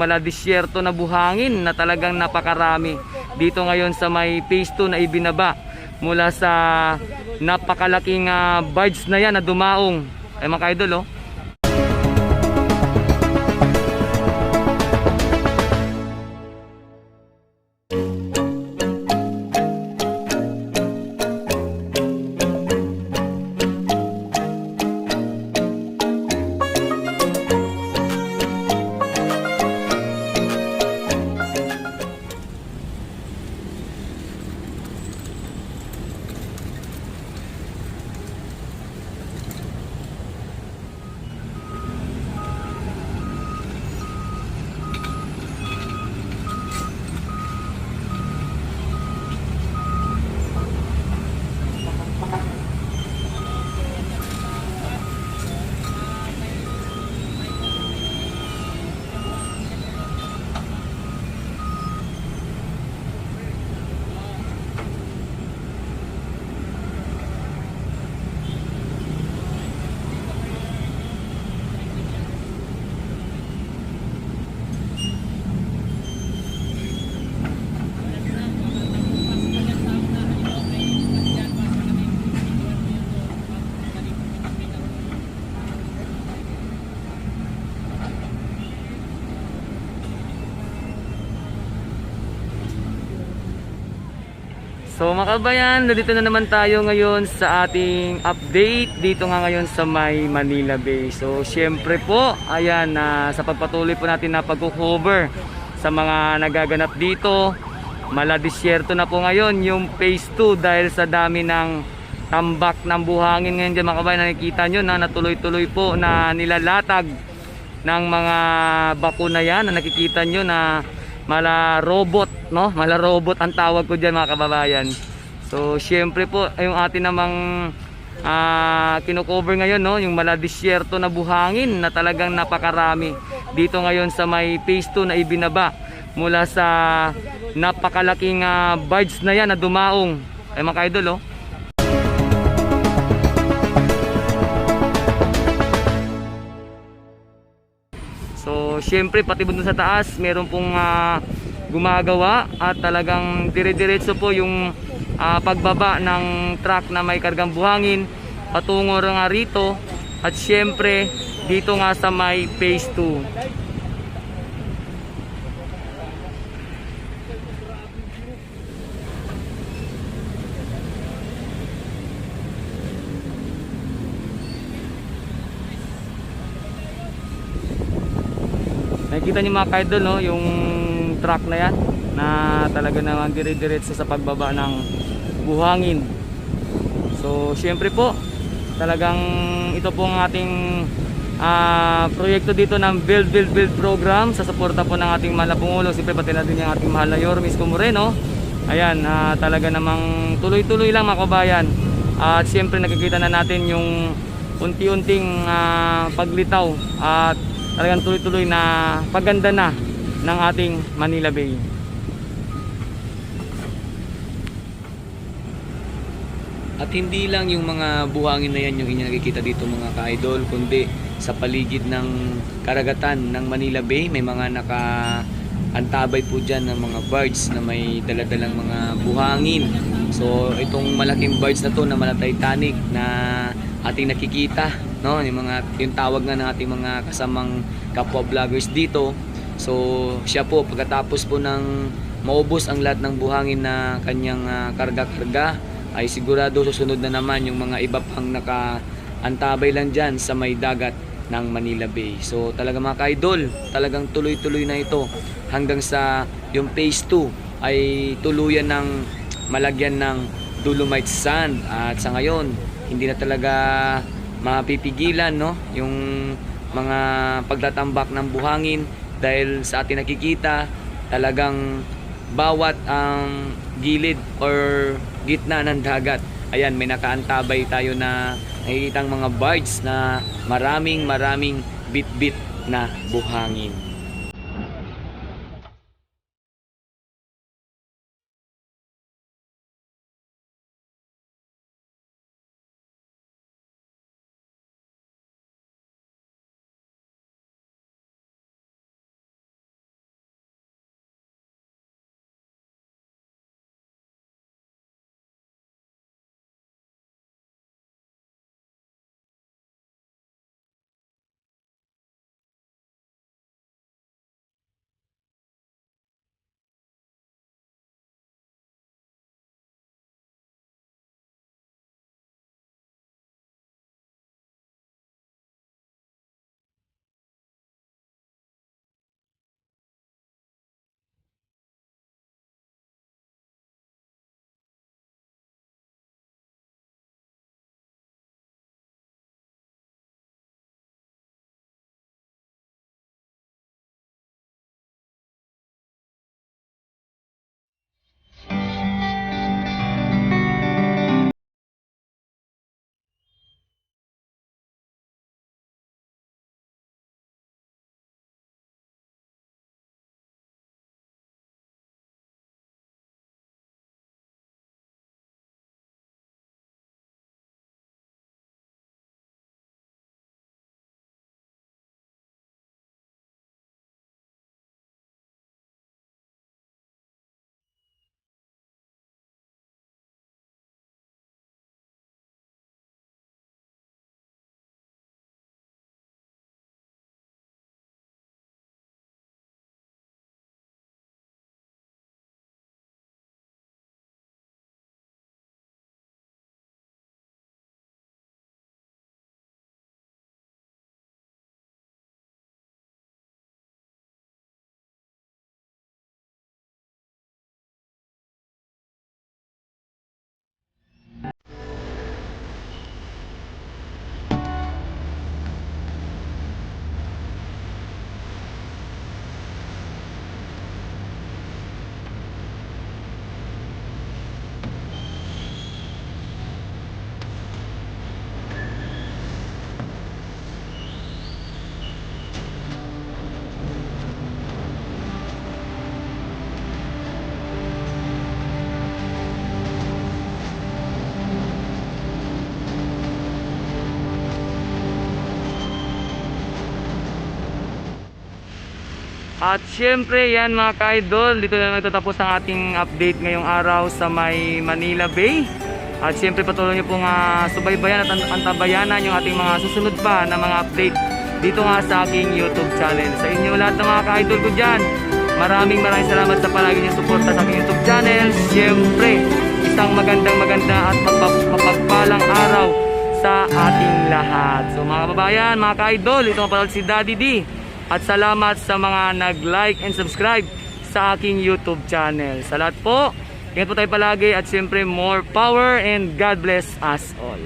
maladisyerto na buhangin na talagang napakarami dito ngayon sa may phase 2 na ibinaba mula sa napakalaking barge na yan na dumaong. Ay mga ka-idol, oh. So mga kabayan, nandito na naman tayo ngayon sa ating update dito nga ngayon sa may Manila Bay. So syempre po, ayan, sa pagpatuloy po natin na pag-cover sa mga nagaganap dito, maladisyerto na po ngayon yung phase 2 dahil sa dami ng tambak ng buhangin ngayon dyan mga kabayan. Nakikita nyo na natuloy-tuloy po na nilalatag ng mga bako na yan na nakikita nyo na mala robot, no? Mala robot ang tawag ko diyan mga kababayan. So syempre po yung atin namang kino-cover ngayon, no, yung maladisyerto na buhangin na talagang napakarami dito ngayon sa may phase 2 na ibinaba mula sa napakalaking barge na yan na dumaong. Ay mga ka-idol, oh. So syempre pati doon sa taas meron pong gumagawa at talagang dire-diretso po yung pagbaba ng truck na may kargang buhangin patungo nga rito at syempre dito nga sa may phase 2. Nakikita niyo mga ka-idol, no, yung truck na yan na talaga naman dire-diretso sa pagbaba ng buhangin. So syempre po talagang ito po ang ating proyekto dito ng Build program sa suporta po ng ating mahal na Pangulo. Siyempre pati natin yung ating mahal na Yorme Isko Moreno. Ayan, talaga namang tuloy-tuloy lang mga kabayan. At siyempre nakikita na natin yung unti-unting paglitaw at talagang tuloy-tuloy na paganda na ng ating Manila Bay. At hindi lang yung mga buhangin na yan yung inyong nakikita dito mga ka-idol, kundi sa paligid ng karagatan ng Manila Bay may mga nakaantabay po dyan ng mga barge na may daladalang mga buhangin. So itong malaking barge na to na mala Titanic na ating nakikita, no, yung tawag nga ng ating mga kasamang kapwa vloggers dito. So siya po pagkatapos po ng maubos ang lahat ng buhangin na kanyang karga-karga ay sigurado susunod na naman yung mga iba pang nakaantabay lang dyan sa may dagat ng Manila Bay. So talaga mga ka-idol, talagang tuloy-tuloy na ito hanggang sa yung phase 2 ay tuluyan ng malagyan ng dolomite sand. At sa ngayon hindi na talaga mapipigilan, no, yung mga pagtatambak ng buhangin dahil sa ating nakikita talagang bawat gilid or gitna ng dagat, ayan, may nakaantabay tayo na nakikitang mga barge na maraming bit-bit na buhangin. At syempre yan mga ka-idol, dito na nagtatapos ang ating update ngayong araw sa may Manila Bay. At syempre patuloy nyo pong subaybayan at antabayanan yung ating mga susunod pa na mga update dito nga sa aking YouTube channel. Sa inyo lahat ng mga ka-idol ko dyan, maraming salamat sa palagi nyo suporta sa aking YouTube channel. Syempre, isang maganda at mapagpalang araw sa ating lahat. So mga kababayan, mga ka-idol, ito nga pala si Daddy D. At salamat sa mga nag-like and subscribe sa aking YouTube channel. Sa lahat po, ingat po tayo palagi at siyempre more power and God bless us all.